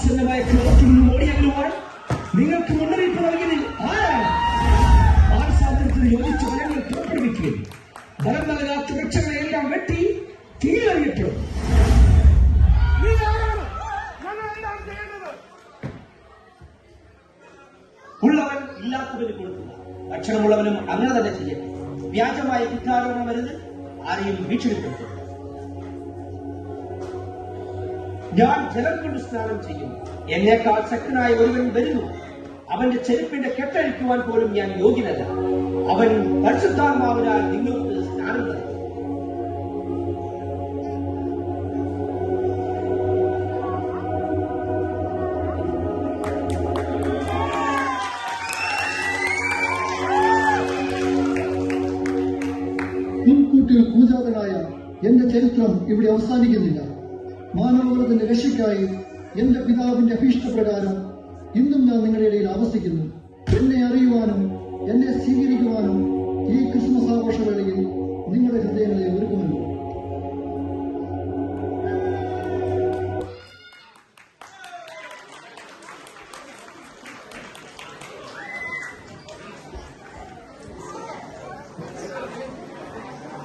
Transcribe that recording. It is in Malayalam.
ആസന്നമായ ക്രോധത്തിൽ നിന്ന് ഓടിയല്ലുവാൻ നിങ്ങൾക്ക് മുന്നറിയിപ്പ് നൽകിയതിൽ ആരാണ്? മാനസാന്തരത്തിന് യോജിച്ച ഫലങ്ങൾ പുറപ്പെടുവിക്കുകയും ഫലം നൽകാത്ത വൃക്ഷങ്ങളെല്ലാം വെട്ടി തീരെറിയപ്പെടും. ഉള്ളവൻ ഇല്ലാത്തവന് കൊടുക്കുക, ഭക്ഷണമുള്ളവനും അങ്ങനെ തന്നെ ചെയ്യട്ടെ. വ്യാജമായ കുറ്റാരോപണം വരുന്നത് ആരെയും ഭീഷണിപ്പെടുത്തുക. ഞാൻ ജലം കൊണ്ട് സ്നാനം ചെയ്യുന്നു, എന്നേക്കാൾ ശക്തനായ ഒരുവൻ വരുന്നു. അവന്റെ ചെരുപ്പിന്റെ കെട്ടഴിക്കുവാൻ പോലും ഞാൻ യോഗ്യനല്ല. അവൻ പരിശുദ്ധാത്മാവിനാൽ നിങ്ങൾക്ക് സ്നാനം നൽകും. മുൻകൂട്ടിൽ പൂജാതനായ എന്റെ ചരിത്രം ഇവിടെ അവസാനിക്കുന്നില്ല. മാനവകുലത്തിന്റെ രക്ഷയ്ക്കായി എന്റെ പിതാവിന്റെ അഭീഷ്ടപ്രകാരം ഇന്നും ഞാൻ നിങ്ങളുടെ ഇടയിൽ ആവസിക്കുന്നു. എന്നെ